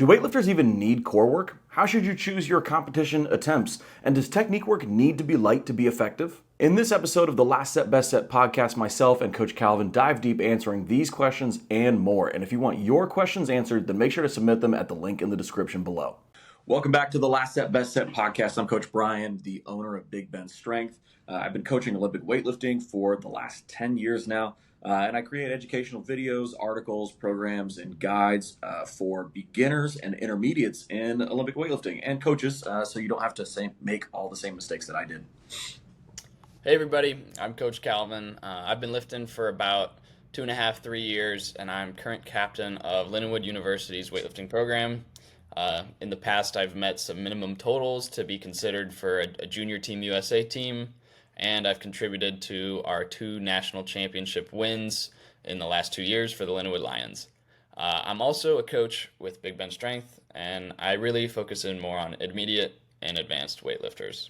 Do weightlifters even need core work? How should you choose your competition attempts? And does technique work need to be light to be effective? In this episode of the Last Set Best Set podcast, myself and Coach Calvin dive deep answering these questions and more. And if you want your questions answered, then make sure to submit them at the link in the description below. Welcome back to the Last Set Best Set podcast. I'm Coach Brian, the owner of Big Ben Strength. I've been coaching Olympic weightlifting for the last 10 years now. And I create educational videos, articles, programs, and guides for beginners and intermediates in Olympic weightlifting and coaches, so you don't have to make all the same mistakes that I did. Hey everybody, I'm Coach Calvin. I've been lifting for about 2.5, 3 years, and I'm current captain of Lindenwood University's weightlifting program. In the past, I've met some minimum totals to be considered for a junior Team USA team, and I've contributed to our 2 national championship wins in the last 2 years for the Lindenwood Lions. I'm also a coach with Big Ben Strength, and I really focus in more on intermediate and advanced weightlifters.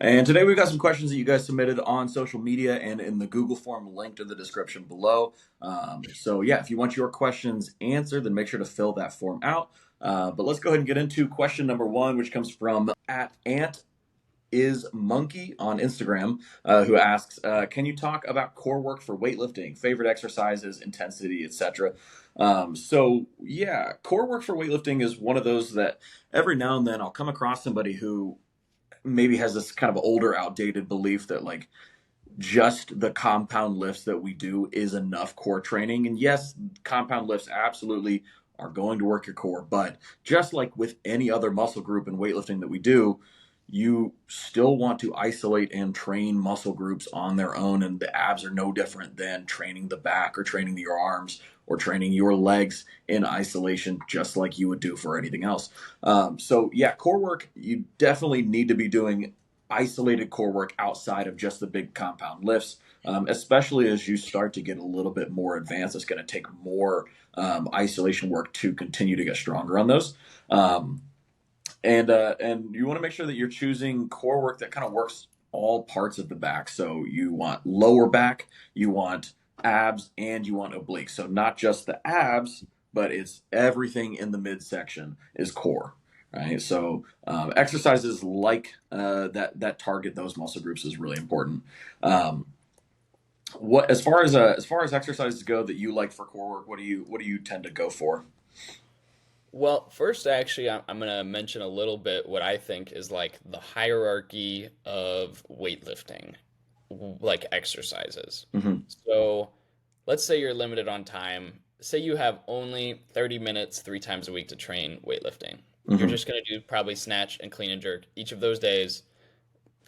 And today we've got some questions that you guys submitted on social media and in the Google form linked in the description below. So yeah, if you want your questions answered, then make sure to fill that form out. But let's go ahead and get into question number 1, which comes from @AntIsMonkey on Instagram, who asks, can you talk about core work for weightlifting, favorite exercises, intensity, etc.? So yeah, core work for weightlifting is one of those that every now and then I'll come across somebody who maybe has this kind of older, outdated belief that like just the compound lifts that we do is enough core training. And yes, compound lifts absolutely are going to work your core, but just like with any other muscle group in weightlifting that we do, you still want to isolate and train muscle groups on their own. And the abs are no different than training the back or training your arms or training your legs in isolation, just like you would do for anything else. So yeah, core work, you definitely need to be doing isolated core work outside of just the big compound lifts, especially as you start to get a little bit more advanced. It's going to take more isolation work to continue to get stronger on those. And you want to make sure that you're choosing core work that kind of works all parts of the back. So you want lower back, you want abs, and you want obliques. So not just the abs, but it's everything in the midsection is core, right? So exercises like that target those muscle groups is really important. What as far as exercises go that you like for core work, what do you tend to go for? Well, first, actually, I'm going to mention a little bit what I think is like the hierarchy of weightlifting, like exercises. Mm-hmm. So let's say you're limited on time. Say you have only 30 minutes 3 times a week to train weightlifting. Mm-hmm. You're just going to do probably snatch and clean and jerk each of those days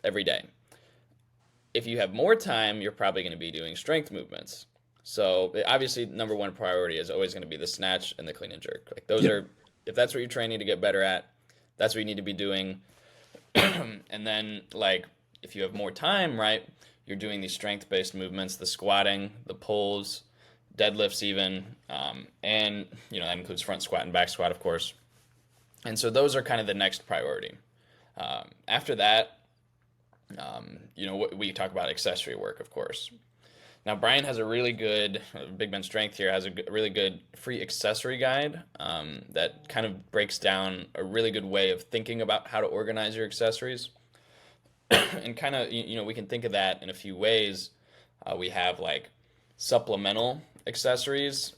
every day. If you have more time, you're probably going to be doing strength movements. So obviously, number 1 priority is always going to be the snatch and the clean and jerk. Like those are, if that's what you're training to get better at, that's what you need to be doing. And then, like, if you have more time, right, you're doing these strength-based movements, the squatting, the pulls, deadlifts even, and that includes front squat and back squat, of course. And so those are kind of the next priority. After that, we talk about accessory work, of course. Now, Brian has a really good, Big Ben Strength here has a really good free accessory guide that kind of breaks down a really good way of thinking about how to organize your accessories. And kind of, we can think of that in a few ways. We have like supplemental accessories,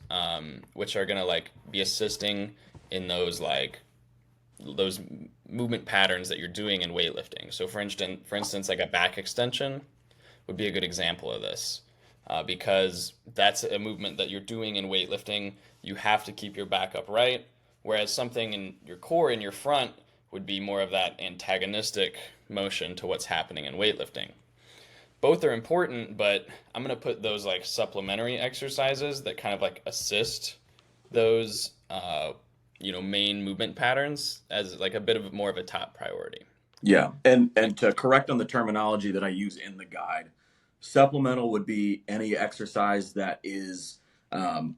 which are going to like be assisting in those movement patterns that you're doing in weightlifting. So for instance, like a back extension would be a good example of this. Because that's a movement that you're doing in weightlifting. You have to keep your back upright, whereas something in your core in your front would be more of that antagonistic motion to what's happening in weightlifting. Both are important, but I'm going to put those like supplementary exercises that kind of like assist those main movement patterns as like a bit of more of a top priority. Yeah, and to correct on the terminology that I use in the guide, supplemental would be any exercise that is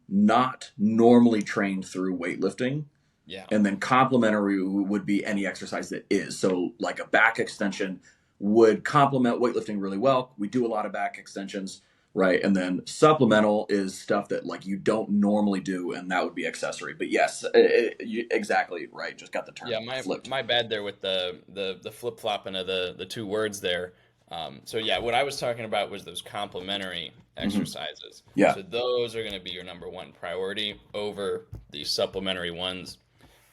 not normally trained through weightlifting. Yeah. And then complementary would be any exercise that is. So like a back extension would complement weightlifting really well. We do a lot of back extensions. right? And then supplemental is stuff that like you don't normally do, and that would be accessory. But yes, exactly right. Just got the Yeah, term my flipped. my bad there with the flip flopping of the two words there. So yeah, what I was talking about was those complementary Hmm. exercises. Yeah, So those are going to be your number one priority over the supplementary ones.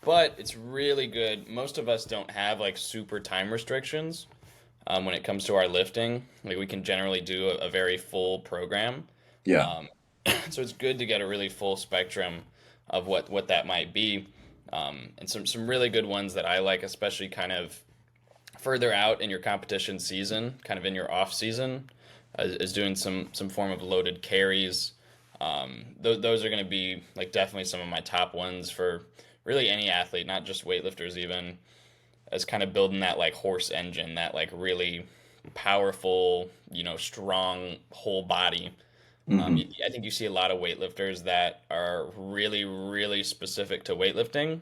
But it's really good. Most of us don't have like super time restrictions when it comes to our lifting. Like we can generally do a very full program. yeah, Um, so it's good to get a really full spectrum of what that might be. And some really good ones that I like, especially kind of further out in your competition season, kind of in your off season, is doing some form of loaded carries. Those are going to be like definitely some of my top ones for really any athlete, not just weightlifters, even as kind of building that like horse engine, that like really powerful, strong whole body. hmm, I think you see a lot of weightlifters that are really, really specific to weightlifting.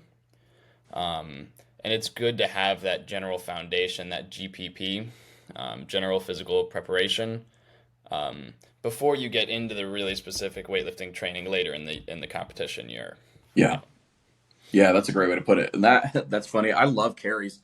And it's good to have that general foundation, that GPP, general physical preparation, before you get into the really specific weightlifting training later in the competition year. yeah, yeah. That's a great way to put it. And that that's funny. I love carries.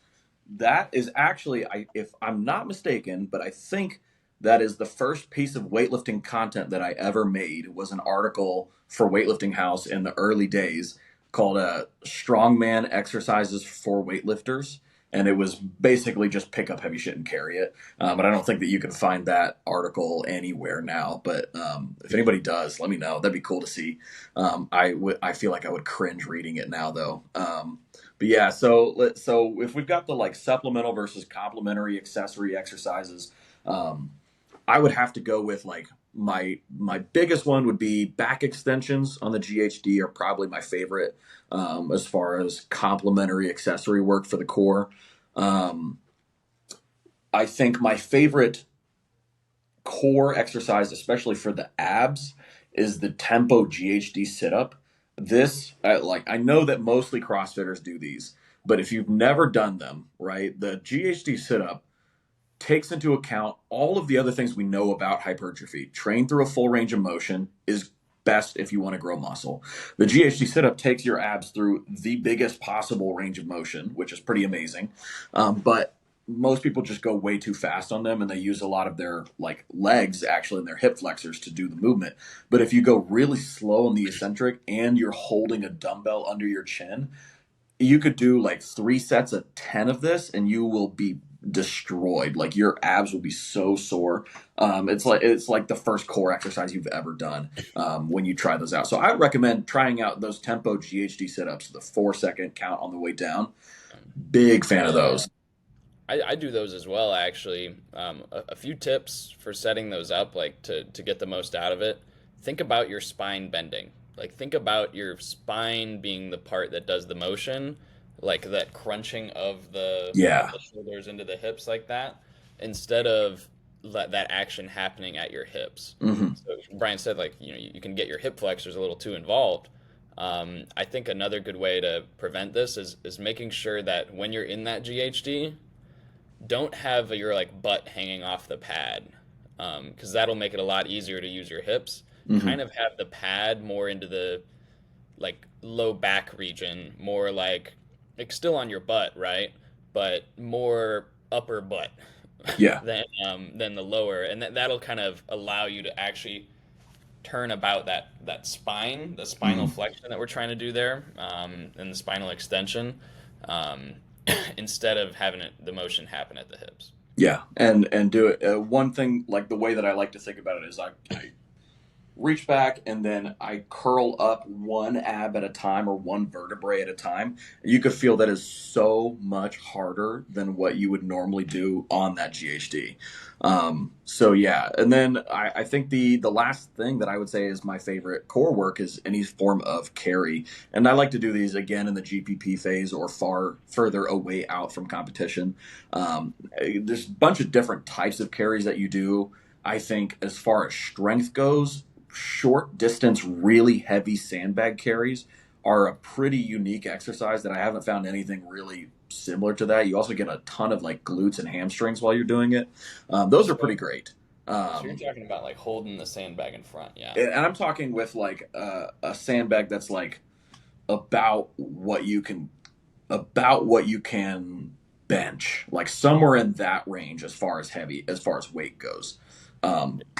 That is actually, if I'm not mistaken, but I think that is the first piece of weightlifting content that I ever made was an article for Weightlifting House in the early days called Strongman Exercises for Weightlifters. And it was basically just pick up heavy shit and carry it. But I don't think that you can find that article anywhere now. But if anybody does, let me know. That'd be cool to see. I feel like I would cringe reading it now, though. But yeah, so if we've got the like supplemental versus complementary accessory exercises, um, I would have to go with like my biggest one would be back extensions on the GHD are probably my favorite as far as complementary accessory work for the core. Um, I think my favorite core exercise, especially for the abs, is the tempo GHD sit up. This, like, I know that mostly CrossFitters do these, but if you've never done them, right, the GHD sit up takes into account all of the other things we know about hypertrophy. Train through a full range of motion is best if you want to grow muscle. The GHD sit up takes your abs through the biggest possible range of motion, which is pretty amazing. But most people just go way too fast on them and they use a lot of their like legs actually in their hip flexors to do the movement. But if you go really slow on the eccentric and you're holding a dumbbell under your chin, you could do like 3 sets of 10 of this and you will be destroyed. Like your abs will be so sore. It's like the first core exercise you've ever done when you try those out. So I would recommend trying out those tempo GHD sit-ups, the 4 second count on the way down. Big fan of those. I do those as well, actually. A few tips for setting those up, like to get the most out of it. Think about your spine bending. Like, think about your spine being the part that does the motion, like that crunching of Yeah. the shoulders into the hips, like that, instead of that action happening at your hips. Hmm. So Brian said, like, you can get your hip flexors a little too involved. I think another good way to prevent this is making sure that when you're in that GHD, don't have your like butt hanging off the pad, because that'll make it a lot easier to use your hips. Hmm. Kind of have the pad more into the like low back region, more like still on your butt, right? But more upper butt Yeah. than the lower, and that'll kind of allow you to actually turn about that spine, the spinal Hmm. flexion that we're trying to do there, and the spinal extension, um, instead of having the motion happen at the hips. Yeah. And do it. One thing, like the way that I like to think about it is I reach back and then I curl up one ab at a time or one vertebrae at a time. You could feel that is so much harder than what you would normally do on that GHD. So yeah, and then I think the last thing that I would say is my favorite core work is any form of carry, and I like to do these again in the GPP phase or far further away out from competition. There's a bunch of different types of carries that you do. I think as far as strength goes, short distance, really heavy sandbag carries are a pretty unique exercise that I haven't found anything really similar to that. You also get a ton of like glutes and hamstrings while you're doing it. Those are So pretty great. So you're Um, talking about like holding the sandbag in front, yeah. and I'm talking with like a sandbag that's like about what you can about what you can bench, like somewhere in that range as far as weight goes.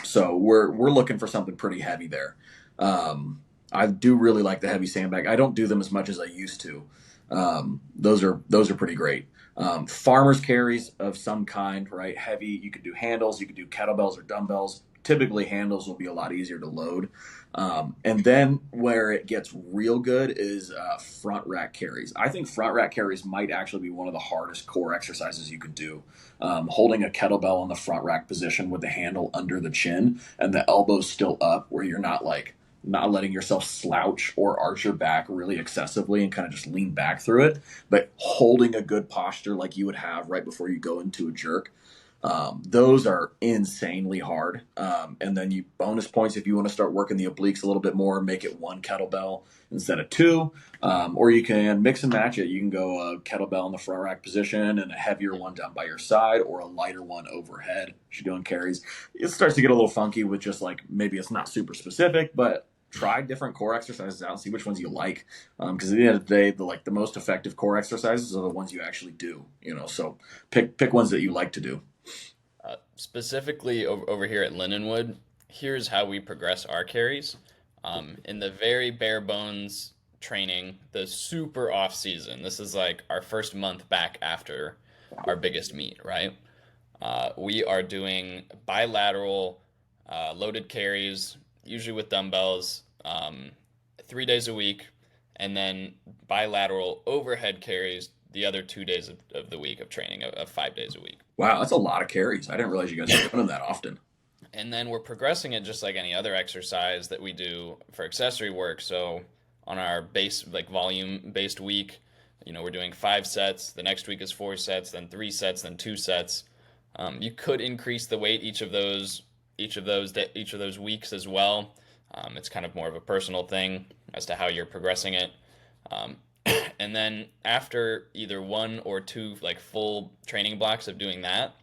So we're looking for something pretty heavy there. I do really like the heavy sandbag. I don't do them as much as I used to. Those are pretty great. Farmers carries of some kind, right? Heavy. You could do handles. You could do kettlebells or dumbbells. Typically, handles will be a lot easier to load. And then where it gets real good is front rack carries. I think front rack carries might actually be one of the hardest core exercises you can do. Holding a kettlebell on the front rack position with the handle under the chin and the elbows still up, where you're not letting yourself slouch or arch your back really excessively and kind of just lean back through it, but holding a good posture like you would have right before you go into a jerk. Those are insanely hard. And then you bonus points if you want to start working the obliques a little bit more, make it one kettlebell instead of two. Or you can mix and match it. You can go a kettlebell in the front rack position and a heavier one down by your side, or a lighter one overhead. If you're doing carries, it starts to get a little funky with just like maybe it's not super specific, but try different core exercises out and see which ones you like. Because at the end of the day, the most effective core exercises are the ones you actually do. So pick ones that you like to do. Specifically over here at Lindenwood, here's how we progress our carries. In the very bare bones training, the super off season, this is like our first month back after our biggest meet, right? We are doing bilateral loaded carries, usually with dumbbells, 3 days a week, and then bilateral overhead carries the other 2 days of the week of training, of 5 days a week. Wow, that's a lot of carries. I didn't realize you guys were doing them that often. And then we're progressing it just like any other exercise that we do for accessory work. So on our base, like volume based week, we're doing 5 sets. The next week is 4 sets, then 3 sets, then 2 sets. You could increase the weight each of those weeks as well. It's kind of more of a personal thing as to how you're progressing it. Um, and then after either 1 or 2 like full training blocks of doing that,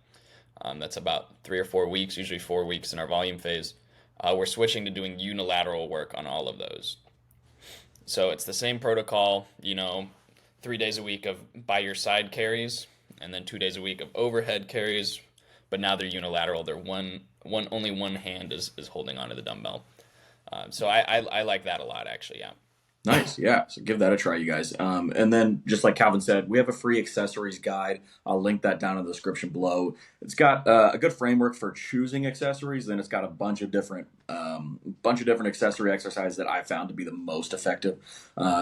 that's about 3 or 4 weeks, usually 4 weeks in our volume phase. We're switching to doing unilateral work on all of those. So it's the same protocol, 3 days a week of by your side carries, and then 2 days a week of overhead carries. But now they're unilateral. They're only one hand is holding onto the dumbbell. So I like that a lot, actually. Yeah. Nice. Yeah. So give that a try, you guys. And then, just like Calvin said, we have a free accessories guide. I'll link that down in the description below. It's got a good framework for choosing accessories. Then it's got a bunch of different accessory exercises that I found to be the most effective.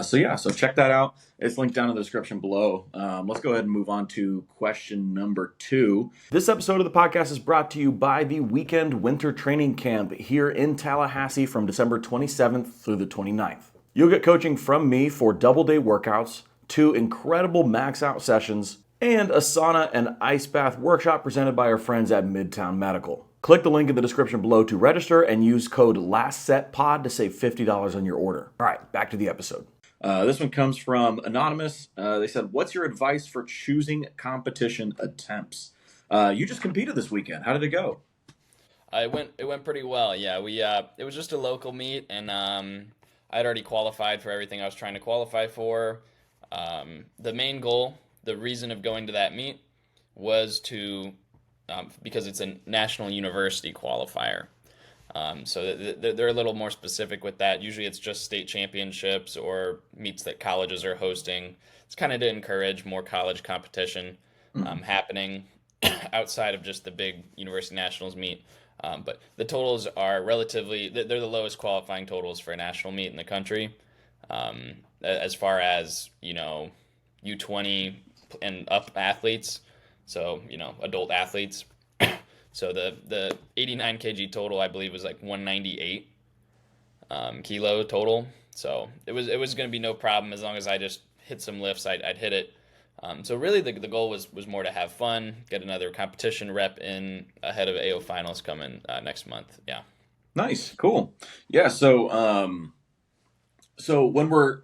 So check that out. It's linked down in the description below. Let's go ahead and move on to question number 2. This episode of the podcast is brought to you by the Weekend Winter Training Camp here in Tallahassee from December 27th through the 29th. You'll get coaching from me for double-day workouts, 2 incredible max-out sessions, and a sauna and ice bath workshop presented by our friends at Midtown Medical. Click the link in the description below to register and use code LASTSETPOD to save $50 on your order. All right, back to the episode. This one comes from Anonymous. They said, "What's your advice for choosing competition attempts?" You just competed this weekend. How did it go? It went pretty well. Yeah, it was just a local meet, and I'd already qualified for everything I was trying to qualify for. The main goal, the reason of going to that meet, was because it's a national university qualifier. So they're a little more specific with that. Usually it's just state championships or meets that colleges are hosting. It's kind of to encourage more college competition happening outside of just the big university nationals meet. But the totals are they're the lowest qualifying totals for a national meet in the country. As far as, U20 and up athletes, so, adult athletes. So the 89 kg total, I believe, was like 198 kilo total. So it was going to be no problem as long as I just hit some lifts. I'd hit it. So really the goal was more to have fun, get another competition rep in ahead of AO finals coming next month. Yeah. Nice, cool. Yeah, So when we're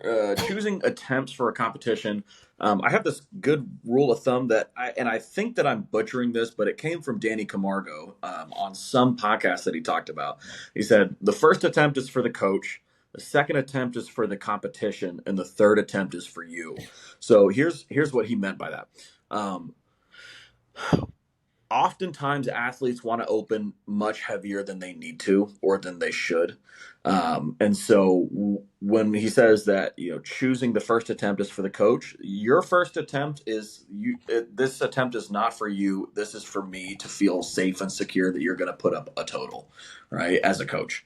choosing attempts for a competition, I have this good rule of thumb I think that I'm butchering this, but it came from Danny Camargo on some podcast that he talked about. He said the first attempt is for the coach, the second attempt is for the competition, and the third attempt is for you. So here's what he meant by that. Um, Oftentimes athletes want to open much heavier than they need to or than they should, and so when he says that choosing the first attempt is for the coach, your first attempt is this attempt is not for you, this is for me to feel safe and secure that you're going to put up a total, right, as a coach.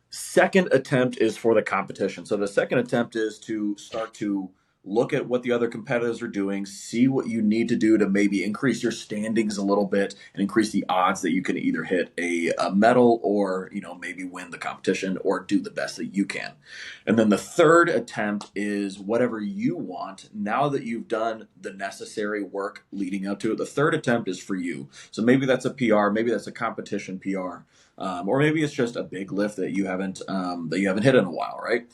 Second attempt is for the competition. So the second attempt is to start to look at what the other competitors are doing, see what you need to do to maybe increase your standings a little bit and increase the odds that you can either hit a medal or, maybe win the competition or do the best that you can. And then the third attempt is whatever you want. Now that you've done the necessary work leading up to it, the third attempt is for you. So maybe that's a PR, maybe that's a competition PR. Or maybe it's just a big lift that you haven't hit in a while, right?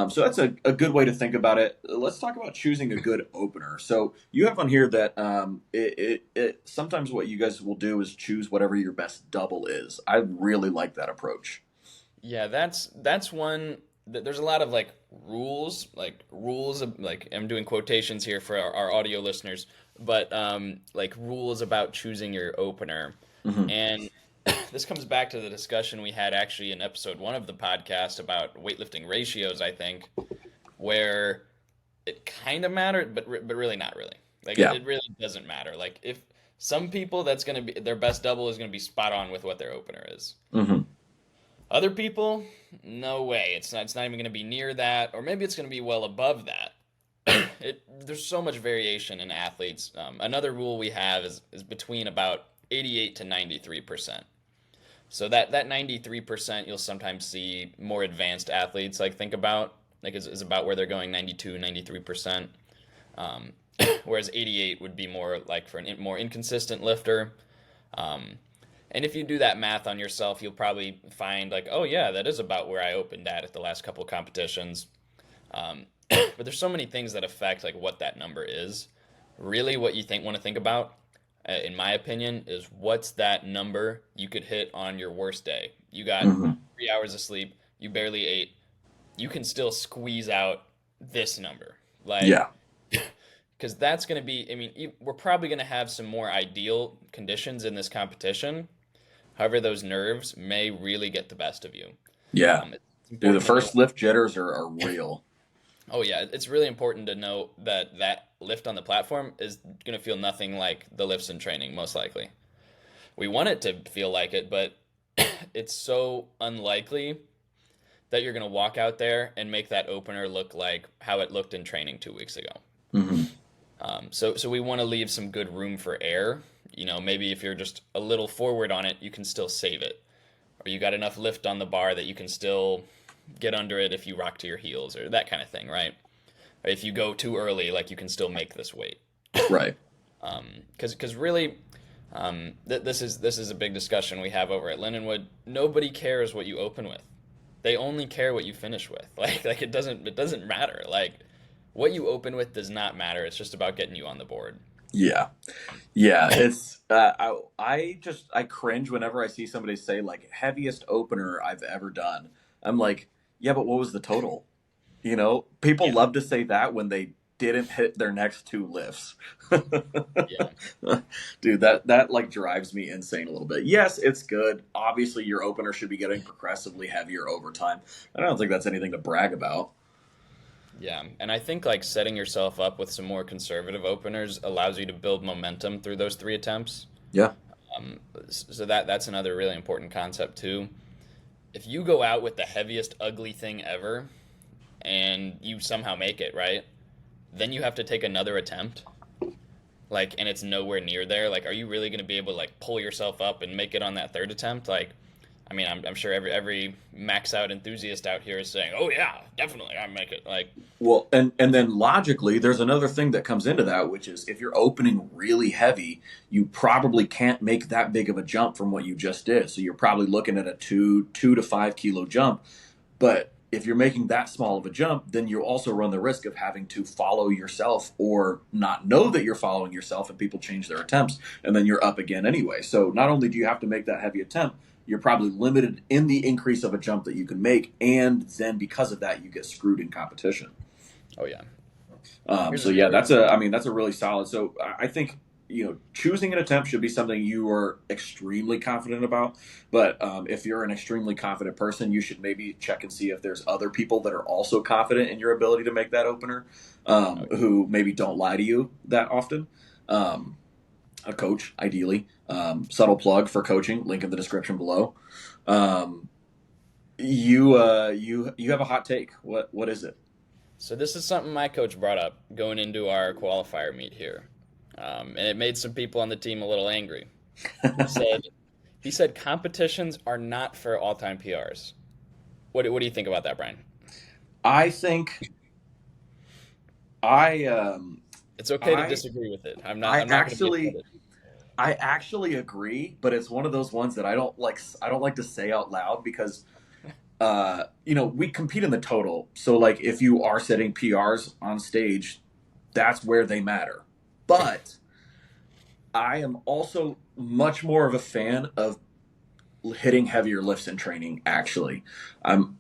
So that's a good way to think about it. Let's talk about choosing a good opener. So you have on here that sometimes what you guys will do is choose whatever your best double is. I really like that approach. Yeah, that's one. There's a lot of rules of, like, I'm doing quotations here for our audio listeners, but like rules about choosing your opener. Mm-hmm. And this comes back to the discussion we had actually in episode 1 of the podcast about weightlifting ratios, I think, where it kind of mattered, but really not really. Like Yeah. it really doesn't matter. Like if some people, that's going to be their best double is going to be spot on with what their opener is. Mm-hmm. Other people, no way. It's not even going to be near that, or maybe it's going to be well above that. There's so much variation in athletes. Another rule we have is between about 88 to 93%. So that 93%, you'll sometimes see more advanced athletes think about, is about where they're going 92, 93%. Um, whereas 88 would be more like for a more inconsistent lifter. Um, and if you do that math on yourself, you'll probably find oh yeah, that is about where I opened at the last couple of competitions. But there's so many things that affect what that number is. Really, what you want to think about, in my opinion, is what's that number you could hit on your worst day. You got Mm-hmm. 3 hours of sleep, you barely ate, you can still squeeze out this number. Yeah. Because that's going to be, I mean, we're probably going to have some more ideal conditions in this competition. However, those nerves may really get the best of you. Yeah. It's Dude, the important to know. first lift jitters are real. Oh yeah, it's really important to know that lift on the platform is going to feel nothing like the lifts in training, most likely. We want it to feel like it, but it's so unlikely that you're going to walk out there and make that opener look like how it looked in training 2 weeks ago. Mm-hmm. So we want to leave some good room for error. Maybe if you're just a little forward on it, you can still save it. Or you got enough lift on the bar that you can still get under it if you rock to your heels or that kind of thing, right? Or if you go too early, you can still make this weight. Right. Because really, this is a big discussion we have over at Lindenwood. Nobody cares what you open with. They only care what you finish with. It doesn't matter. What you open with does not matter. It's just about getting you on the board. Yeah. Yeah. It's I cringe whenever I see somebody say heaviest opener I've ever done. I'm like, yeah, but what was the total? People Yeah, love to say that when they didn't hit their next two lifts. yeah, Dude, that drives me insane a little bit. Yes, it's good. Obviously, your opener should be getting progressively heavier over time. I don't think that's anything to brag about. yeah. And I think setting yourself up with some more conservative openers allows you to build momentum through those 3 attempts. Yeah. So that's another really important concept too. If you go out with the heaviest ugly thing ever and you somehow make it, right? Then you have to take another attempt. And it's nowhere near there. Are you really going to be able to pull yourself up and make it on that third attempt? I mean, I'm sure every max out enthusiast out here is saying, "Oh yeah, definitely, I make it." Well, and then logically, there's another thing that comes into that, which is if you're opening really heavy, you probably can't make that big of a jump from what you just did. So you're probably looking at a 2 to 5 kilo jump. But if you're making that small of a jump, then you also run the risk of having to follow yourself or not know that you're following yourself, and people change their attempts, and then you're up again anyway. So not only do you have to make that heavy attempt, you're probably limited in the increase of a jump that you can make, and then because of that, you get screwed in competition. Oh yeah. Here's So a yeah, story. that's a really solid. So I think choosing an attempt should be something you are extremely confident about. But if you're an extremely confident person, you should maybe check and see if there's other people that are also confident in your ability to make that opener, Oh, who maybe don't lie to you that often. Um, a coach, ideally. Subtle plug for coaching. Link in the description below. Um, you have a hot take. What is it? so this is something my coach brought up going into our qualifier meet here, and it made some people on the team a little angry. He said he said competitions are not for all-time PRs. What do you think about that, Brian? I think I It's okay to I disagree with it. I'm not I I'm not going to be actually offended. I actually agree, but it's one of those ones that I don't like to say out loud because we compete in the total. So like if you are setting PRs on stage, that's where they matter. But I am also much more of a fan of hitting heavier lifts in training, actually.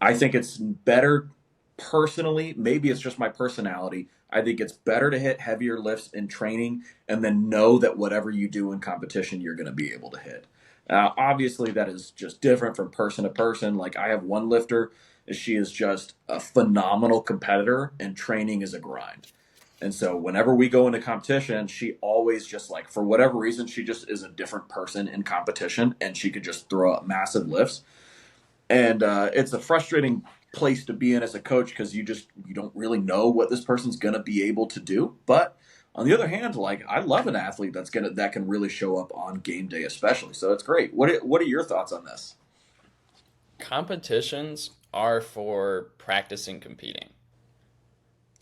I think it's better personally. Maybe it's just my personality. I think it's better to hit heavier lifts in training and then know that whatever you do in competition, you're going to be able to hit. Obviously, that is just different from person to person. Like, I have one lifter, she is just a phenomenal competitor, and training is a grind. And so whenever we go into competition, she always just like, for whatever reason, she just is a different person in competition, and she could just throw up massive lifts. And it's a frustrating place to be in as a coach because you don't really know what this person's gonna be able to do. But on the other hand, like, I love an athlete that can really show up on game day, especially. So it's great. What are your thoughts on this? Competitions are for practicing competing.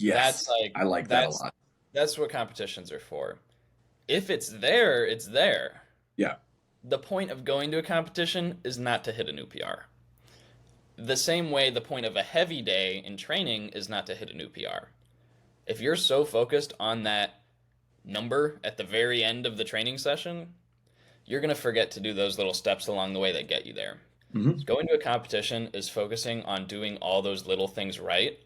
That's Yes, like I like that a lot. that's what competitions are for. If it's there, it's there. Yeah, The point of going to a competition is not to hit a new PR. The same way the point of a heavy day in training is not to hit a new PR. If you're so focused on that number at the very end of the training session, you're going to forget to do those little steps along the way that get you there. hmm So going to a competition is focusing on doing all those little things right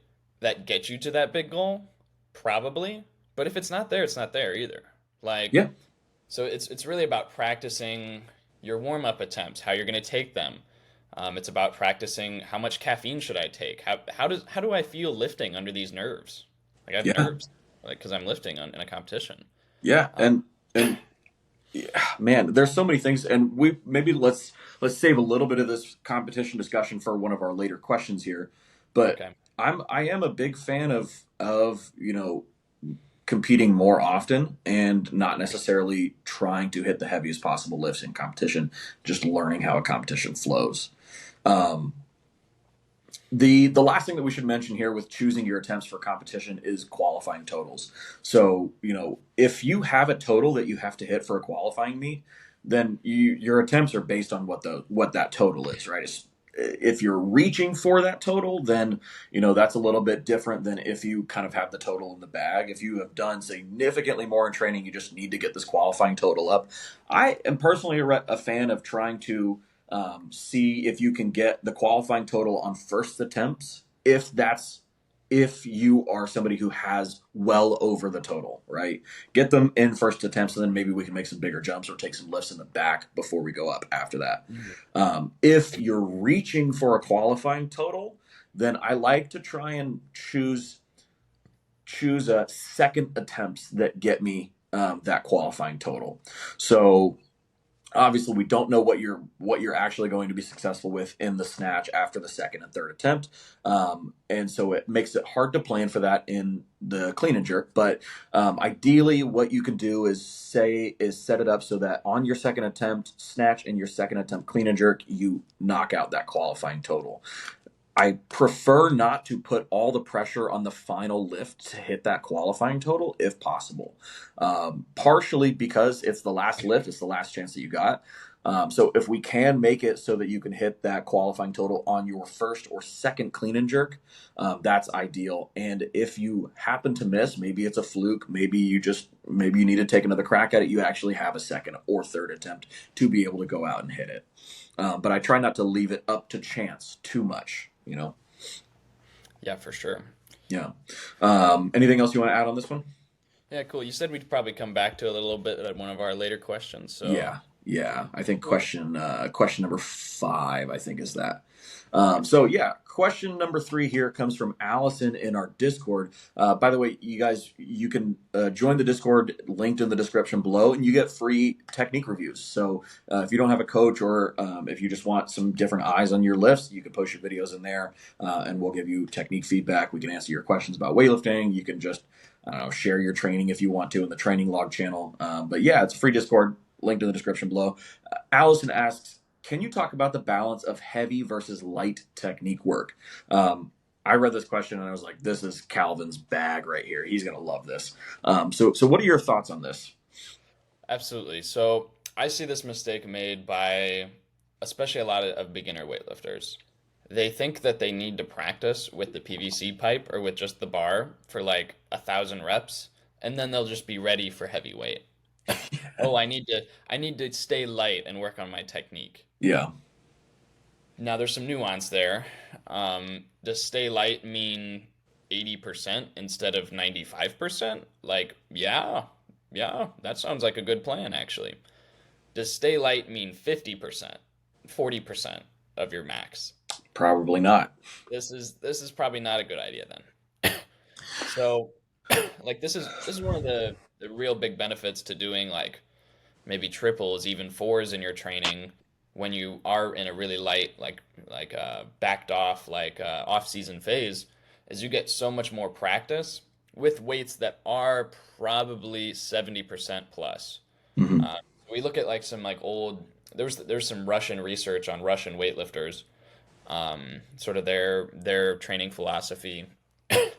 that get you to that big goal, probably. But if it's not there, it's not there either. Like, yeah, so it's really about practicing your warm up attempts, how you're going to take them. It's about practicing how much caffeine should I take? How do I feel lifting under these nerves? Like I have yeah, nerves, like because I'm lifting in a competition. yeah. Uh, And yeah, man, there's so many things, and we maybe let's save a little bit of this competition discussion for one of our later questions here. But okay. I am a big fan of competing more often and not necessarily trying to hit the heaviest possible lifts in competition, just learning how a competition flows. Um, the last thing that we should mention here with choosing your attempts for competition is qualifying totals. So, if you have a total that you have to hit for a qualifying meet, then your attempts are based on what that total is, right? If you're reaching for that total, then that's a little bit different than if you kind of have the total in the bag. If you have done significantly more in training, you just need to get this qualifying total up. I am personally a fan of trying to see if you can get the qualifying total on first attempts, if you are somebody who has well over the total, right? Get them in first attempts, and then maybe we can make some bigger jumps or take some lifts in the back before we go up after that. Mhm. If you're reaching for a qualifying total, then I like to try and choose a second attempts that get me that qualifying total. So obviously we don't know what you're actually going to be successful with in the snatch after the second and third attempt, and so it makes it hard to plan for that in the clean and jerk. But ideally what you can do is set it up so that on your second attempt snatch and your second attempt clean and jerk, you knock out that qualifying total. I prefer not to put all the pressure on the final lift to hit that qualifying total if possible. Partially because it's the last lift, it's the last chance that you got. So if we can make it so that you can hit that qualifying total on your first or second clean and jerk, that's ideal. And if you happen to miss, maybe it's a fluke, maybe you need to take another crack at it. You actually have a second or third attempt to be able to go out and hit it. But I try not to leave it up to chance too much, you know? Yeah, for sure. Yeah. Anything else you want to add on this one? Yeah, cool. You said we'd probably come back to it a little bit at one of our later questions. So, Yeah, yeah. I think well, question number 5, I think is that. So yeah, question number 3 here comes from Allison in our Discord. By the way, you guys, you can join the Discord linked in the description below, and you get free technique reviews. So if you don't have a coach, or if you just want some different eyes on your lifts, you can post your videos in there, and we'll give you technique feedback. We can answer your questions about weightlifting. You can just, I don't know, share your training if you want to in the training log channel. But yeah, it's a free Discord, linked in the description below. Allison asks, can you talk about the balance of heavy versus light technique work? I read this question and I was like, this is Calvin's bag right here. He's going to love this. So what are your thoughts on this? absolutely. So, I see this mistake made by especially a lot of beginner weightlifters. They think that they need to practice with the PVC pipe or with just the bar for like 1,000 reps, and then they'll just be ready for heavyweight. Oh, I need to stay light and work on my technique. Yeah. Now there's some nuance there. Does stay light mean 80% instead of 95%? Like, yeah, yeah, that sounds like a good plan actually. Does stay light mean 50%, 40% of your max? Probably not. This is probably not a good idea then. So, like this is one of the real big benefits to doing like maybe triples, even fours in your training when you are in a really light, backed off, off season phase, is you get so much more practice with weights that are probably 70% plus. Hmm. Uh, we look at like some like old there's some Russian research on Russian weightlifters, sort of their training philosophy,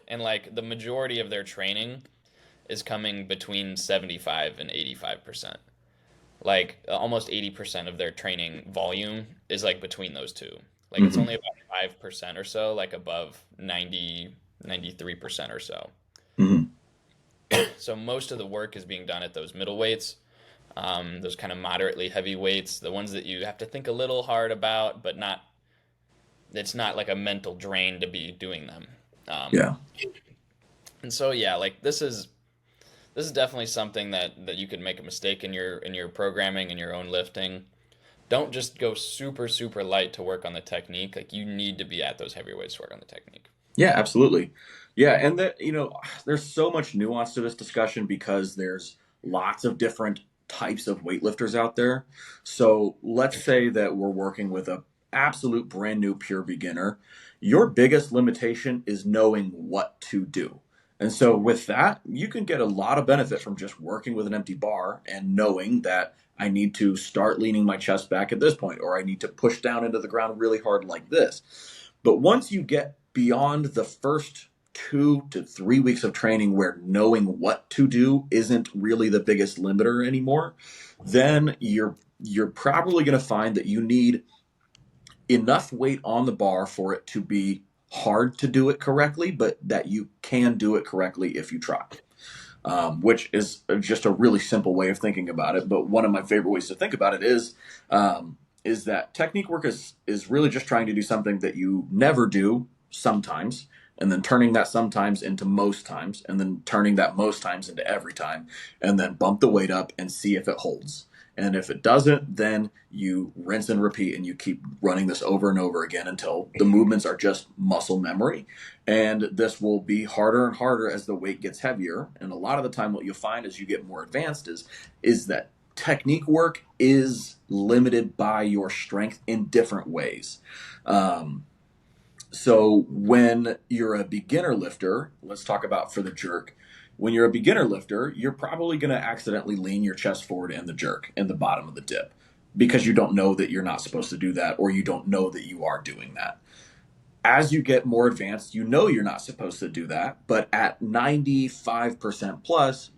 and like the majority of their training is coming between 75 and 85%. Like almost 80% of their training volume is like between those two. Like it's Hmm. only about 5% or so, like above 93% or so. Hmm. So most of the work is being done at those middle weights, those kind of moderately heavy weights, the ones that you have to think a little hard about, but not, it's not like a mental drain to be doing them. Um, Yeah. and so yeah, like this is definitely something that you could make a mistake in your programming and your own lifting. Don't just go super super light to work on the technique. Like you need to be at those heavy weights to work on the technique. Yeah, absolutely. Yeah, and that, there's so much nuance to this discussion because there's lots of different types of weightlifters out there. So let's say that we're working with a absolute brand new pure beginner. Your biggest limitation is knowing what to do. And so with that, you can get a lot of benefit from just working with an empty bar and knowing that I need to start leaning my chest back at this point, or I need to push down into the ground really hard like this. But once you get beyond the first 2 to 3 weeks of training where knowing what to do isn't really the biggest limiter anymore, then you're probably going to find that you need enough weight on the bar for it to be hard to do it correctly, but that you can do it correctly if you try. Which is just a really simple way of thinking about it. But one of my favorite ways to think about it is that technique work is really just trying to do something that you never do sometimes, and then turning that sometimes into most times, and then turning that most times into every time, and then bump the weight up and see if it holds. And if it doesn't, then you rinse and repeat, and you keep running this over and over again until the movements are just muscle memory. And this will be harder and harder as the weight gets heavier. And a lot of the time, what you'll find as you get more advanced is that technique work is limited by your strength in different ways. So when you're a beginner lifter, let's talk about for the jerk. When you're a beginner lifter, you're probably going to accidentally lean your chest forward in the jerk in the bottom of the dip because you don't know that you're not supposed to do that, or you don't know that you are doing that. As you get more advanced, you know you're not supposed to do that, but at 95% plus,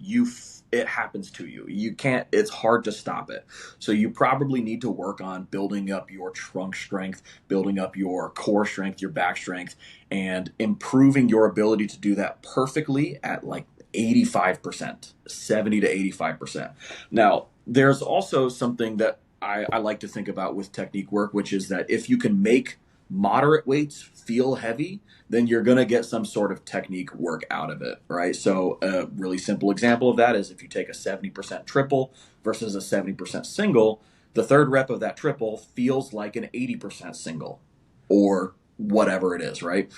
it happens to you. You can't, it's hard to stop it. So you probably need to work on building up your trunk strength, building up your core strength, your back strength, and improving your ability to do that perfectly at like 85%, 70 to 85%. Now, there's also something that I like to think about with technique work, which is that if you can make moderate weights feel heavy, then you're going to get some sort of technique work out of it, right? So a really simple example of that is if you take a 70% triple versus a 70% single, the third rep of that triple feels like an 80% single or whatever it is, right?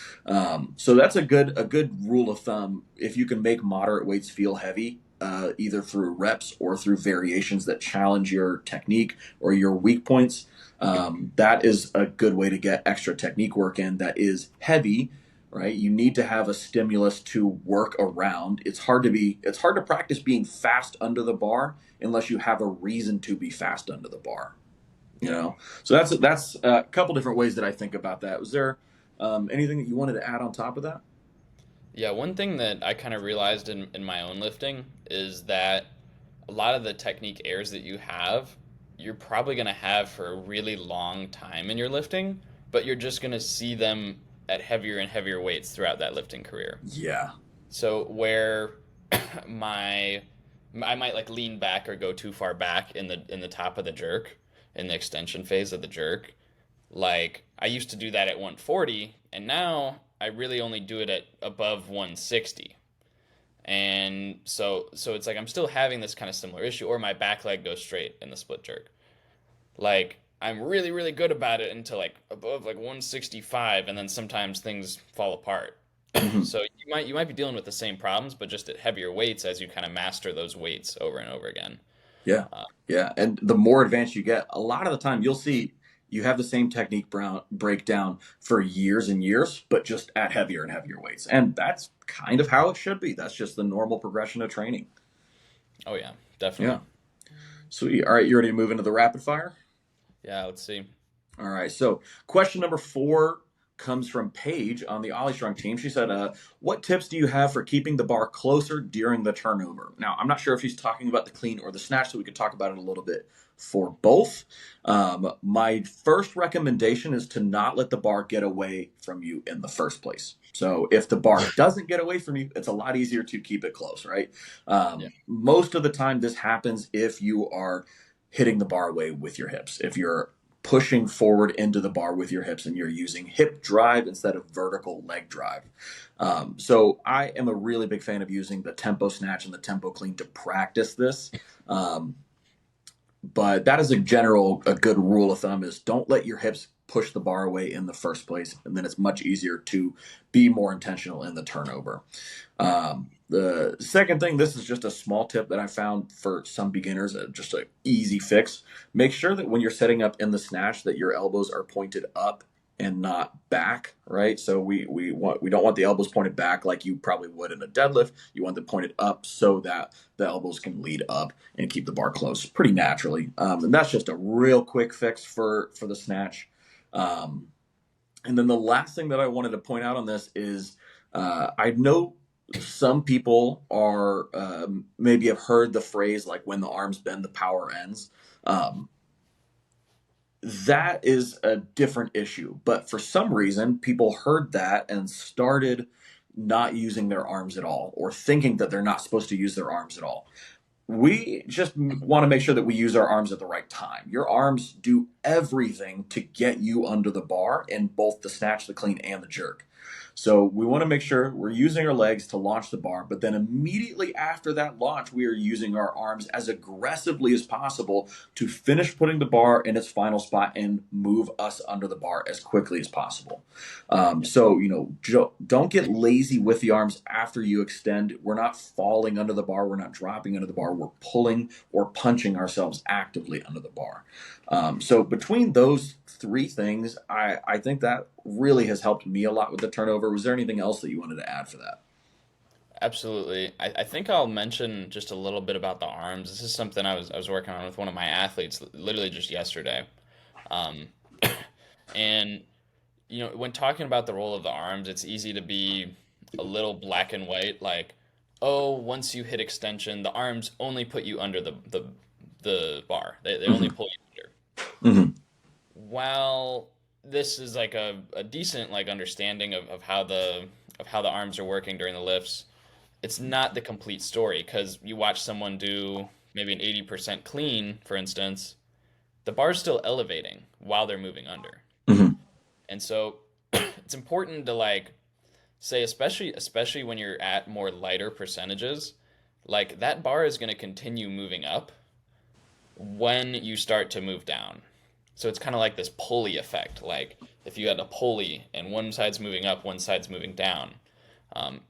So that's a good rule of thumb. If you can make moderate weights feel heavy, either through reps or through variations that challenge your technique or your weak points, that is a good way to get extra technique work in that is heavy, right? You need to have a stimulus to work around. It's hard to practice being fast under the bar unless you have a reason to be fast under the bar, you Yeah. know? So that's a couple different ways that I think about that. Was there anything that you wanted to add on top of that? Yeah, one thing that I kind of realized in my own lifting is that a lot of the technique errors that you have, you're probably going to have for a really long time in your lifting, but you're just going to see them at heavier and heavier weights throughout that lifting career. Yeah. So where my I might like lean back or go too far back in the top of the jerk, in the extension phase of the jerk, like I used to do that at 140, and now I really only do it at above 160. And so it's like I'm still having this kind of similar issue, or my back leg goes straight in the split jerk. Like I'm really really good about it until like above like 165, and then sometimes things fall apart. Mhm. So you might be dealing with the same problems, but just at heavier weights as you kind of master those weights over and over again. Yeah. Uh, Yeah. And the more advanced you get, a lot of the time you'll see you have the same technique breakdown for years and years, but just at heavier and heavier weights. And that's kind of how it should be. That's just the normal progression of training. oh yeah, Yeah. definitely. Sweet. All right. You ready to move into the rapid fire? Yeah, let's see. All right. So, question number 4 comes from Paige on the OlyStrong team. She said, "What tips do you have for keeping the bar closer during the turnover?" Now, I'm not sure if she's talking about the clean or the snatch, so we could talk about it a little bit for both. My first recommendation is to not let the bar get away from you in the first place. So, if the bar doesn't get away from you, it's a lot easier to keep it close, right? Yeah. Most of the time, this happens if you are hitting the bar away with your hips. If you're pushing forward into the bar with your hips and you're using hip drive instead of vertical leg drive. So I am a really big fan of using the tempo snatch and the tempo clean to practice this. Um, but that is a good rule of thumb is don't let your hips push the bar away in the first place. And then it's much easier to be more intentional in the turnover. The second thing, this is just a small tip that I found for some beginners, just an easy fix. Make sure that when you're setting up in the snatch that your elbows are pointed up and not back, right? So we don't want the elbows pointed back like you probably would in a deadlift. You want them pointed up so that the elbows can lead up and keep the bar close pretty naturally. And that's just a real quick fix for the snatch. Um, and then the last thing that I wanted to point out on this is I know some people are maybe have heard the phrase like when the arms bend, the power ends. Um, that is a different issue. But for some reason, people heard that and started not using their arms at all or thinking that they're not supposed to use their arms at all. We just want to make sure that we use our arms at the right time. Your arms do everything to get you under the bar in both the snatch, the clean, and the jerk. So we want to make sure we're using our legs to launch the bar, but then immediately after that launch, we are using our arms as aggressively as possible to finish putting the bar in its final spot and move us under the bar as quickly as possible. So, don't get lazy with the arms after you extend. We're not falling under the bar. We're not dropping under the bar. We're pulling or punching ourselves actively under the bar. So between those 3 things, I think that really has helped me a lot with the turnover. Was there anything else that you wanted to add for that? Absolutely. I think I'll mention just a little bit about the arms. This is something I was working on with one of my athletes literally just yesterday. Um, and when talking about the role of the arms, it's easy to be a little black and white, like, oh, once you hit extension, the arms only put you under the bar. They only Hmm. pull you under. Hmm. While this is like a decent like understanding of how the arms are working during the lifts, it's not the complete story because you watch someone do maybe an 80% clean, for instance, the bar's still elevating while they're moving under. Hmm. And so it's important to like say especially when you're at more lighter percentages, like that bar is going to continue moving up when you start to move down. So it's kind of like this pulley effect. Like if you had a pulley and one side's moving up, one side's moving down.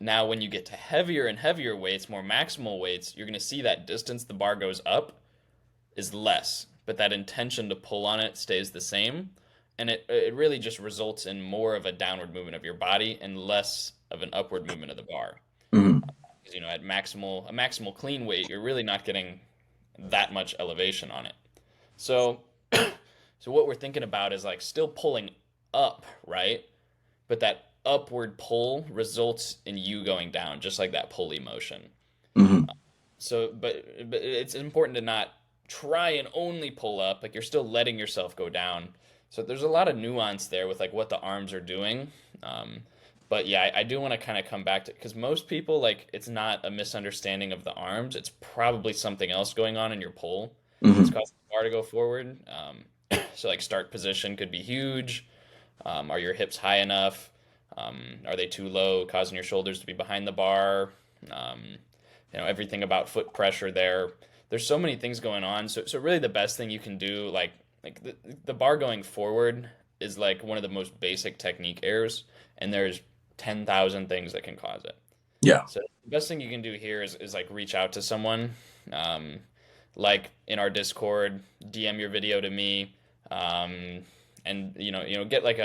Now, when you get to heavier and heavier weights, more maximal weights, you're going to see that distance the bar goes up is less, but that intention to pull on it stays the same. And it really just results in more of a downward movement of your body and less of an upward movement of the bar. Hmm. Because, at a maximal clean weight, you're really not getting that much elevation on it. So, so what we're thinking about is like still pulling up, right? But that upward pull results in you going down, just like that pulley motion. Hmm. So, but it's important to not try and only pull up. Like you're still letting yourself go down. So there's a lot of nuance there with like what the arms are doing. Um, but yeah, I do want to kind of come back to because most people like it's not a misunderstanding of the arms. It's probably something else going on in your pull that's Hmm. causing the bar to go forward. So like start position could be huge. Are your hips high enough? Are they too low, causing your shoulders to be behind the bar? Um, everything about foot pressure there. There's so many things going on. So really the best thing you can do, like the bar going forward is like one of the most basic technique errors, and there's 10,000 things that can cause it. Yeah. So the best thing you can do here is like reach out to someone, um, like in our Discord, DM your video to me, um, and get like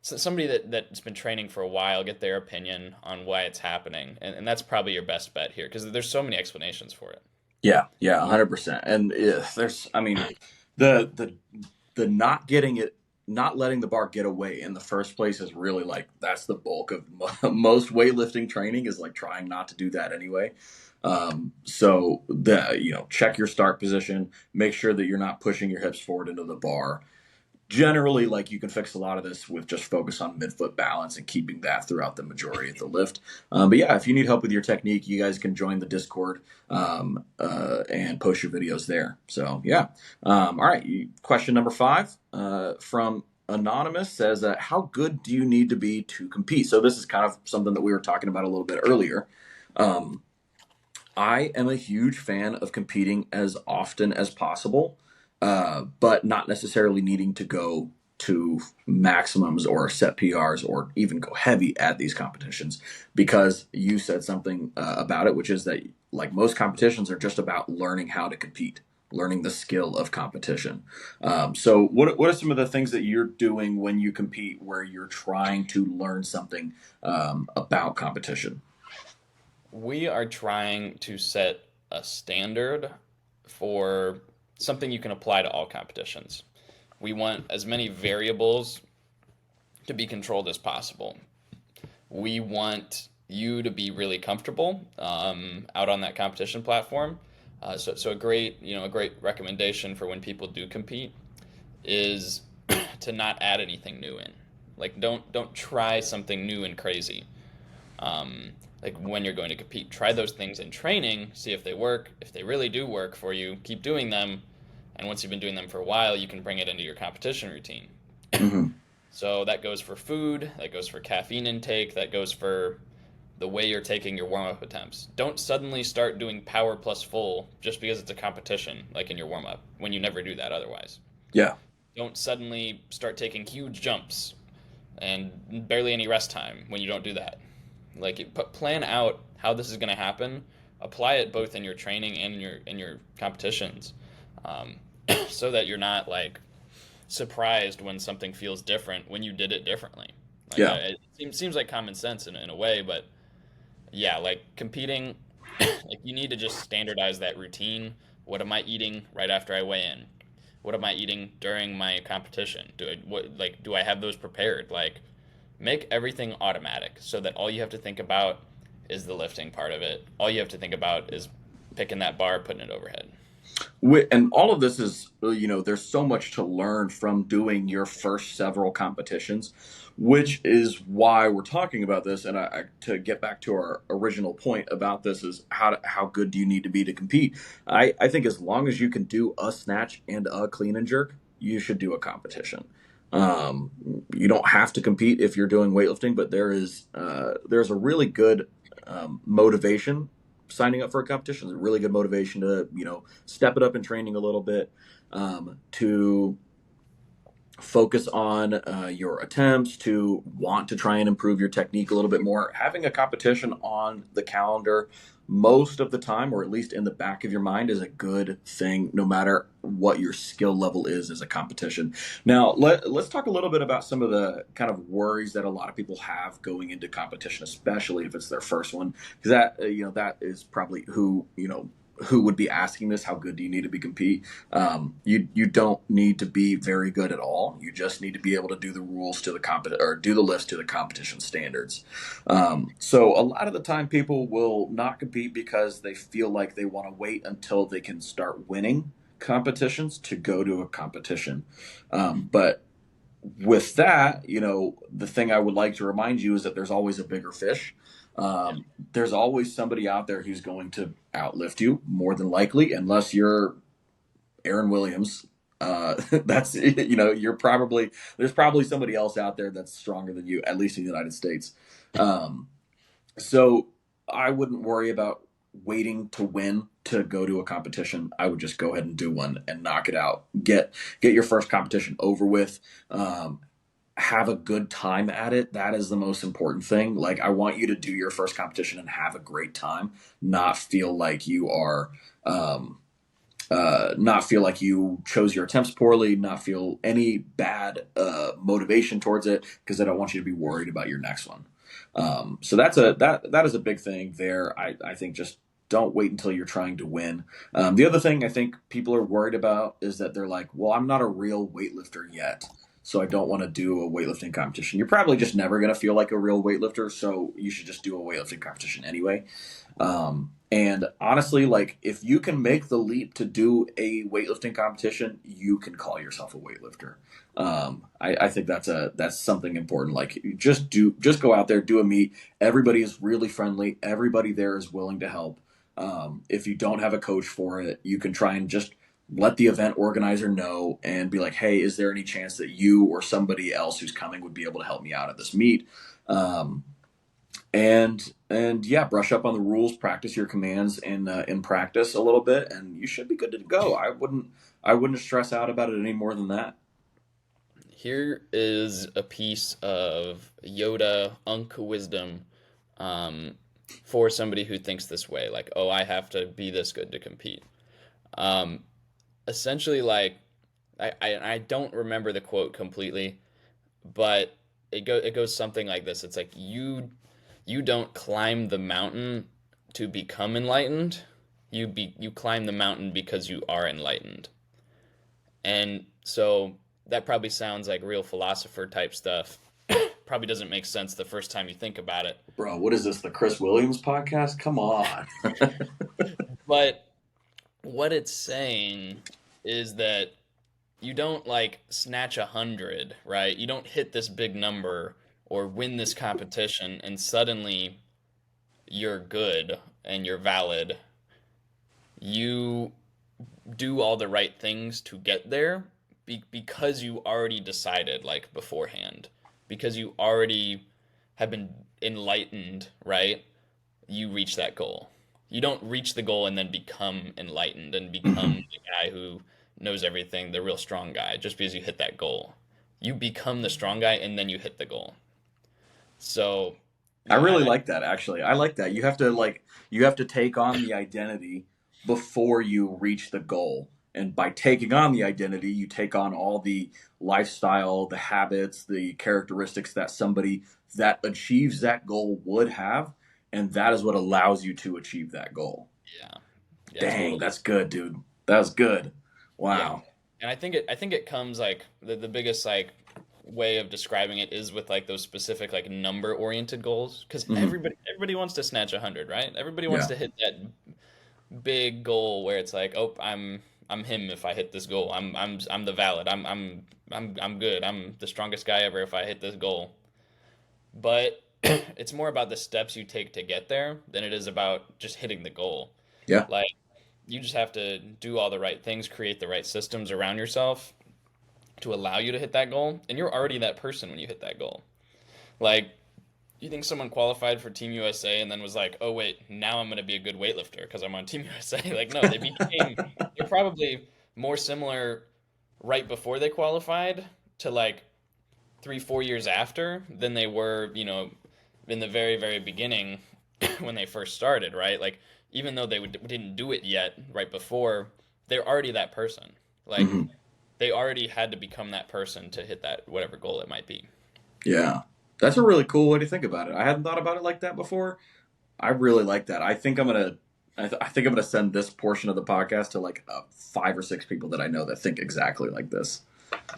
somebody that's been training for a while, get their opinion on why it's happening, and that's probably your best bet here because there's so many explanations for it. Yeah. Yeah. 100%. And there's, I mean, the the not getting it, not letting the bar get away in the first place is really like that's the bulk of most weightlifting training is like trying not to do that anyway. So check your start position, make sure that you're not pushing your hips forward into the bar. Generally, like you can fix a lot of this with just focus on midfoot balance and keeping that throughout the majority of the lift. But yeah, if you need help with your technique, you guys can join the Discord and post your videos there. So yeah. All right. Question number 5 from Anonymous says, how good do you need to be to compete? So this is kind of something that we were talking about a little bit earlier. Um, I am a huge fan of competing as often as possible, but not necessarily needing to go to maximums or set PRs or even go heavy at these competitions because you said something about it, which is that like most competitions are just about learning how to compete, learning the skill of competition. So what are some of the things that you're doing when you compete where you're trying to learn something about competition? We are trying to set a standard for something you can apply to all competitions. We want as many variables to be controlled as possible. We want you to be really comfortable out on that competition platform. So a great recommendation for when people do compete is to not add anything new in. Like don't try something new and crazy. Like when you're going to compete, try those things in training, see if they work. If they really do work for you, keep doing them. And once you've been doing them for a while, you can bring it into your competition routine. Hmm. So that goes for food, that goes for caffeine intake, that goes for the way you're taking your warm up attempts. Don't suddenly start doing power plus full just because it's a competition, like in your warm up, when you never do that otherwise. Yeah. Don't suddenly start taking huge jumps and barely any rest time when you don't do that. Like plan out how this is going to happen, apply it both in your training and in your competitions, um, so that you're not like surprised when something feels different when you did it differently. Like Yeah. it seems like common sense in a way, but yeah, like competing, like you need to just standardize that routine. What am I eating right after I weigh in? What am I eating during my competition? Do I have those prepared? Like make everything automatic so that all you have to think about is the lifting part of it. All you have to think about is picking that bar, putting it overhead. And all of this is, there's so much to learn from doing your first several competitions, which is why we're talking about this. And to get back to our original point about this is how good do you need to be to compete? I think as long as you can do a snatch and a clean and jerk, you should do a competition. Um, you don't have to compete if you're doing weightlifting, but there's a really good motivation signing up for a competition. Is a really good motivation to step it up in training a little bit, to focus on your attempts, to want to try and improve your technique a little bit more. Having a competition on the calendar most of the time, or at least in the back of your mind, is a good thing, no matter what your skill level is as a competition. Now, let's talk a little bit about some of the kind of worries that a lot of people have going into competition, especially if it's their first one, because that is probably who would be asking this. How good do you need to be compete? You don't need to be very good at all. You just need to be able to do the rules to the or do the lifts to the competition standards. So a lot of the time, people will not compete because they feel like they want to wait until they can start winning competitions to go to a competition. But with that, the thing I would like to remind you is that there's always a bigger fish. There's always somebody out there who's going to outlift you, more than likely, unless you're Aaron Williams. That's there's probably somebody else out there that's stronger than you, at least in the United States. Um, so I wouldn't worry about waiting to win to go to a competition. I would just go ahead and do one and knock it out. Get your first competition over with. Have a good time at it. That is the most important thing. Like, I want you to do your first competition and have a great time, not feel like you are, not feel like you chose your attempts poorly, not feel any bad motivation towards it, because I don't want you to be worried about your next one. So that is a big thing there. I think just don't wait until you're trying to win. The other thing I think people are worried about is that they're like, well, I'm not a real weightlifter yet, so I don't want to do a weightlifting competition. You're probably just never going to feel like a real weightlifter, so you should just do a weightlifting competition anyway. And honestly, like, if you can make the leap to do a weightlifting competition, you can call yourself a weightlifter. I think that's something important. Like, just go out there, do a meet. Everybody is really friendly. Everybody there is willing to help. If you don't have a coach for it, you can try and just let the event organizer know and be like, hey, is there any chance that you or somebody else who's coming would be able to help me out at this meet? And yeah, brush up on the rules, practice your commands in practice a little bit, and you should be good to go. I wouldn't stress out about it any more than that. Here is a piece of Yoda Unk wisdom, um, for somebody who thinks this way, like, oh, I have to be this good to compete. Um, Essentially, like, I don't remember the quote completely, but it goes something like this. It's like, you don't climb the mountain to become enlightened. You climb the mountain because you are enlightened. And so that probably sounds like real philosopher type stuff. Probably doesn't make sense the first time you think about it. Bro, what is this, the Chris Williams podcast? Come on. But what it's saying is that you don't like snatch 100, right? You don't hit this big number or win this competition and suddenly you're good and you're valid. You do all the right things to get there because you already decided, like, beforehand, because you already have been enlightened, right? You reach that goal. You don't reach the goal and then become enlightened and become Mhm. the guy who knows everything, the real strong guy, just because you hit that goal. You become the strong guy and then you hit the goal. So, I yeah, really like that, actually. I like that. You have to take on the identity before you reach the goal. And by taking on the identity, you take on all the lifestyle, the habits, the characteristics that somebody that achieves that goal would have, and that is what allows you to achieve that goal. yeah, yeah, Dang, totally. that's good, dude. That was good. Yeah. Wow. And I think it comes like the biggest like way of describing it is with like those specific like number oriented goals, because Hmm. everybody wants to snatch 100, right? Everybody wants Yeah. to hit that big goal where it's like, oh, I'm him if I hit this goal. I'm the valid. I'm good. I'm the strongest guy ever if I hit this goal. But it's more about the steps you take to get there than it is about just hitting the goal. Yeah. Like you just have to do all the right things, create the right systems around yourself to allow you to hit that goal, and you're already that person when you hit that goal. Like you think someone qualified for Team USA and then was like, "Oh wait, now I'm going to be a good weightlifter because I'm on Team USA." Like no, they're probably more similar right before they qualified to like 3 4 years after than they were, in the very beginning when they first started, right? Like even though didn't do it yet right before, they're already that person. Like Hmm. they already had to become that person to hit that whatever goal it might be. Yeah. That's a really cool way to think about it. I hadn't thought about it like that before. I really like that. I think I'm gonna send this portion of the podcast to like 5 or 6 people that I know that think exactly like this.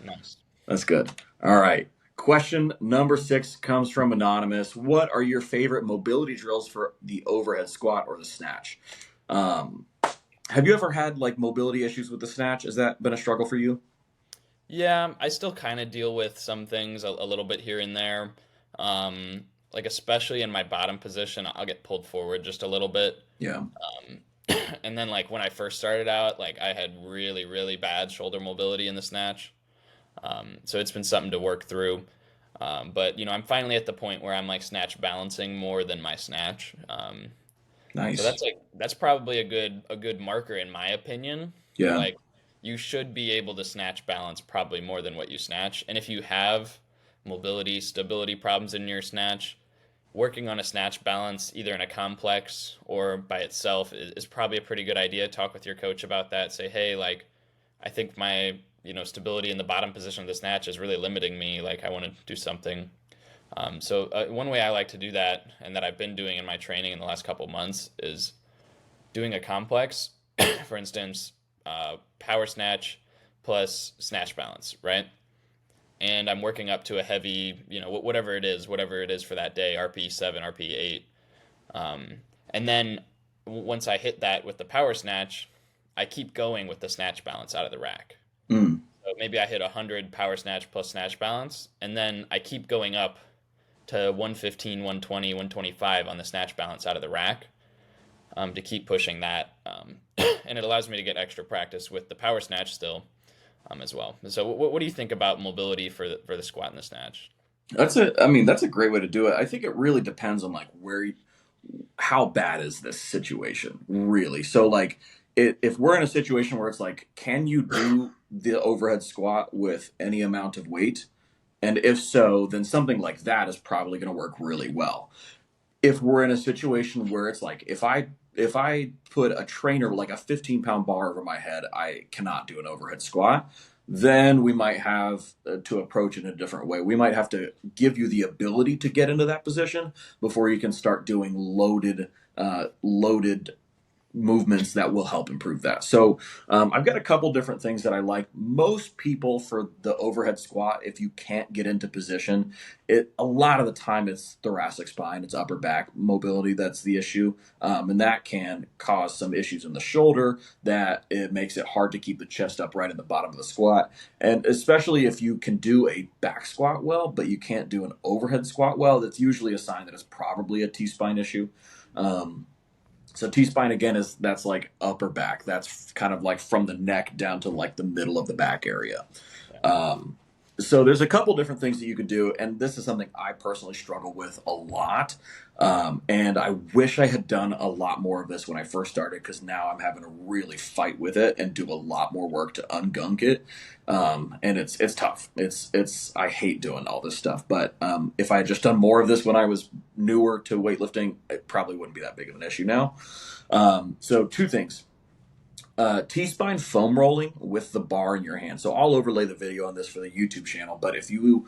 Nice. That's good. All right. Question number 6 comes from Anonymous. What are your favorite mobility drills for the overhead squat or the snatch? Um, have you ever had like mobility issues with the snatch? Has that been a struggle for you? Yeah, I still kind of deal with some things a little bit here and there. Like especially in my bottom position, I'll get pulled forward just a little bit. Yeah. Um, and then like when I first started out, like I had really bad shoulder mobility in the snatch. So it's been something to work through. But I'm finally at the point where I'm like snatch balancing more than my snatch. So Nice. that's probably a good marker in my opinion. Yeah. Like you should be able to snatch balance probably more than what you snatch. And if you have mobility, stability problems in your snatch, working on a snatch balance either in a complex or by itself is probably a pretty good idea. Talk with your coach about that. Say, hey, like I think my stability in the bottom position of the snatch is really limiting me. Like I want to do something. So one way I like to do that, and that I've been doing in my training in the last couple months, is doing a complex. For instance, power snatch plus snatch balance, right? And I'm working up to a heavy, whatever it is for that day, RP7, RP8. Um, and then once I hit that with the power snatch, I keep going with the snatch balance out of the rack. Mm. So maybe I hit 100 power snatch plus snatch balance, and then I keep going up to 115, 120, 125 on the snatch balance out of the rack, to keep pushing that. And it allows me to get extra practice with the power snatch still, as well. So what do you think about mobility for the squat and the snatch? I mean, that's a great way to do it. I think it really depends on like how bad is this situation really? So like if we're in a situation where it's like, can you do the overhead squat with any amount of weight? And if so, then something like that is probably going to work really well. If we're in a situation where it's like, if I put a trainer like a 15-pound bar over my head, I cannot do an overhead squat. Then we might have to approach it in a different way. We might have to give you the ability to get into that position before you can start doing loaded movements that will help improve that. So I've got a couple different things that I like. Most people for the overhead squat, if you can't get into position, a lot of the time it's thoracic spine, it's upper back mobility that's the issue, and that can cause some issues in the shoulder. That it makes it hard to keep the chest upright in the bottom of the squat, and especially if you can do a back squat well, but you can't do an overhead squat well, that's usually a sign that it's probably a T spine issue. Um, so T spine again that's like upper back. That's kind of like from the neck down to like the middle of the back area. Um, so there's a couple different things that you could do, and this is something I personally struggle with a lot. And I wish I had done a lot more of this when I first started, because now I'm having to really fight with it and do a lot more work to ungunk it. And it's tough. It's I hate doing all this stuff. But if I had just done more of this when I was newer to weightlifting, it probably wouldn't be that big of an issue now. So two things. T-spine foam rolling with the bar in your hand. So I'll overlay the video on this for the YouTube channel. But if you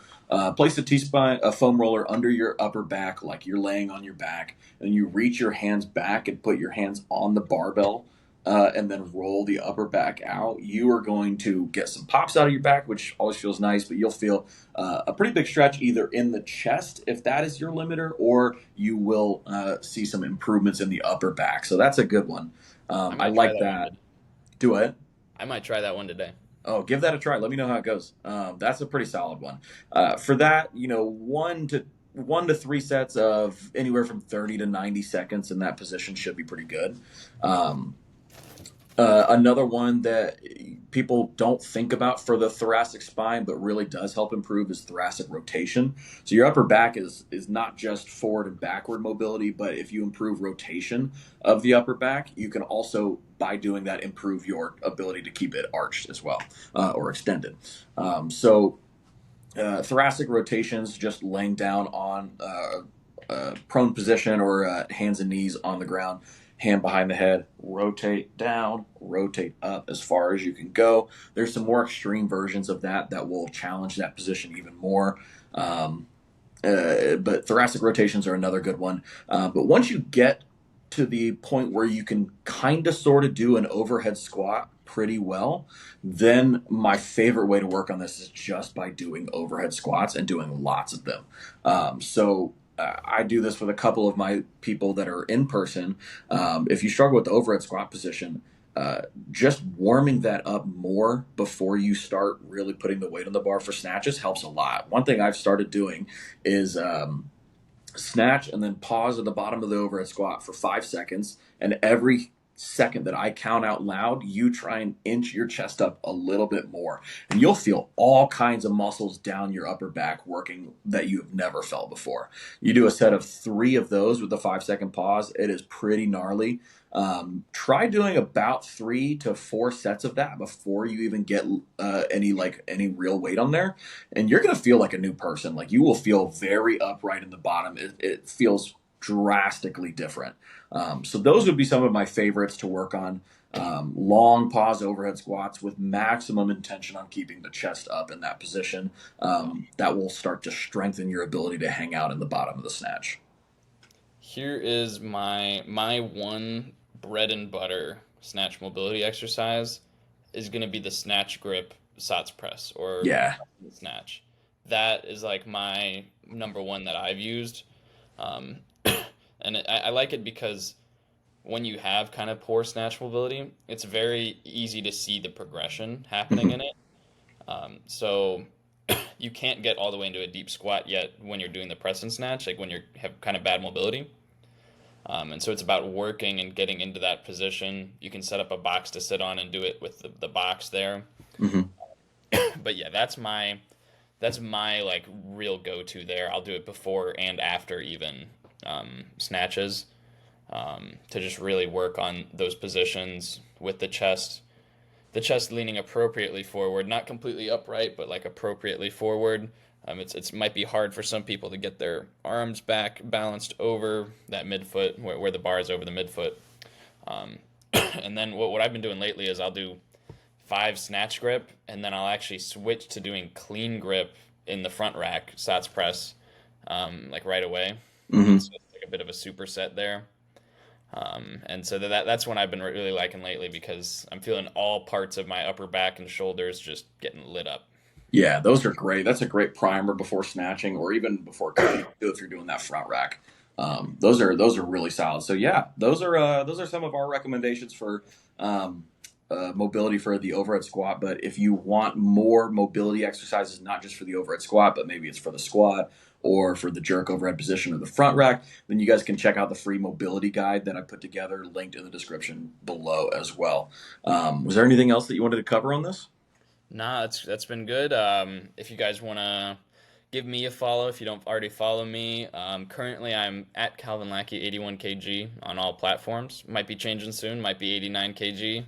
place a foam roller under your upper back, like you're laying on your back, and you reach your hands back and put your hands on the barbell, and then roll the upper back out, you are going to get some pops out of your back, which always feels nice, but you'll feel a pretty big stretch either in the chest, if that is your limiter, or you will see some improvements in the upper back. So that's a good one. I I might try like that one that. today. Do it. I might try that one today. Oh, give that a try. Let me know how it goes. That's a pretty solid one. For that, one to three sets of anywhere from 30 to 90 seconds in that position should be pretty good. Um, Another one that people don't think about for the thoracic spine, but really does help improve is thoracic rotation. So your upper back is not just forward and backward mobility, but if you improve rotation of the upper back, you can also, by doing that, improve your ability to keep it arched as well, or extended. Thoracic rotations, just laying down on prone position or hands and knees on the ground, hand behind the head, rotate down, rotate up as far as you can go. There's some more extreme versions of that that will challenge that position even more. But thoracic rotations are another good one. But once you get to the point where you can kind of sort of do an overhead squat pretty well, then my favorite way to work on this is just by doing overhead squats and doing lots of them. I do this with a couple of my people that are in person. If you struggle with the overhead squat position, just warming that up more before you start really putting the weight on the bar for snatches helps a lot. One thing I've started doing is snatch and then pause at the bottom of the overhead squat for 5 seconds, and every second that I count out loud, you try and inch your chest up a little bit more, and you'll feel all kinds of muscles down your upper back working that you have never felt before. You do a set of 3 of those with the 5 second pause, it is pretty gnarly. Try doing about 3 to 4 sets of that before you even get any real weight on there, and you're gonna feel like a new person. Like, you will feel very upright in the bottom. It feels drastically different. So those would be some of my favorites to work on. Long pause overhead squats with maximum intention on keeping the chest up in that position. That will start to strengthen your ability to hang out in the bottom of the snatch. Here is my one bread and butter snatch mobility exercise is going to be the snatch grip SATS press or Yeah. snatch. That is like my number one that I've used. Um, and I like it because when you have kind of poor snatch mobility, it's very easy to see the progression happening Mhm. in it. So you can't get all the way into a deep squat yet when you're doing the press and snatch, like when you have kind of bad mobility. And so it's about working and getting into that position. You can set up a box to sit on and do it with the box there. Mhm. But yeah, that's my like real go-to there. I'll do it before and after even snatches to just really work on those positions with the chest leaning appropriately forward, not completely upright, but like appropriately forward. It's might be hard for some people to get their arms back balanced over that midfoot where the bar is over the midfoot. Um, and then what I've been doing lately is I'll do 5 snatch grip, and then I'll actually switch to doing clean grip in the front rack SATS press, like right away. And Mhm. so it's like a bit of a superset there. And so that's when I've been really liking lately because I'm feeling all parts of my upper back and shoulders just getting lit up. Yeah, those are great. That's a great primer before snatching or even before cutting if you're doing that front rack. Those are really solid. So yeah, those are some of our recommendations for um, mobility for the overhead squat. But if you want more mobility exercises, not just for the overhead squat, but maybe it's for the squat or for the jerk overhead position or the front rack, then you guys can check out the free mobility guide that I put together, linked in the description below as well. Was there anything else that you wanted to cover on this? Nah, that's been good. If you guys want to give me a follow, if you don't already follow me, currently I'm at Calvin Lackey 81 kg on all platforms. Might be changing soon. Might be 89 kg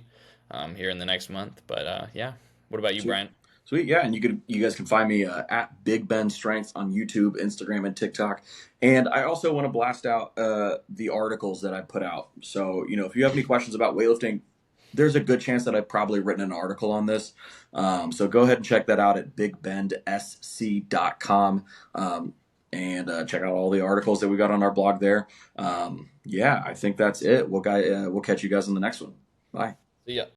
here in the next month. But yeah, what about you, Sweet. Brian? Sweet, yeah, and you guys can find me at Big Ben Strength on YouTube, Instagram, and TikTok. And I also want to blast out the articles that I put out. So if you have any questions about weightlifting, there's a good chance that I've probably written an article on this. So go ahead and check that out at bigbendsc.com, and check out all the articles that we got on our blog there. Yeah, I think that's it. We'll catch you guys on the next one. Bye. See ya.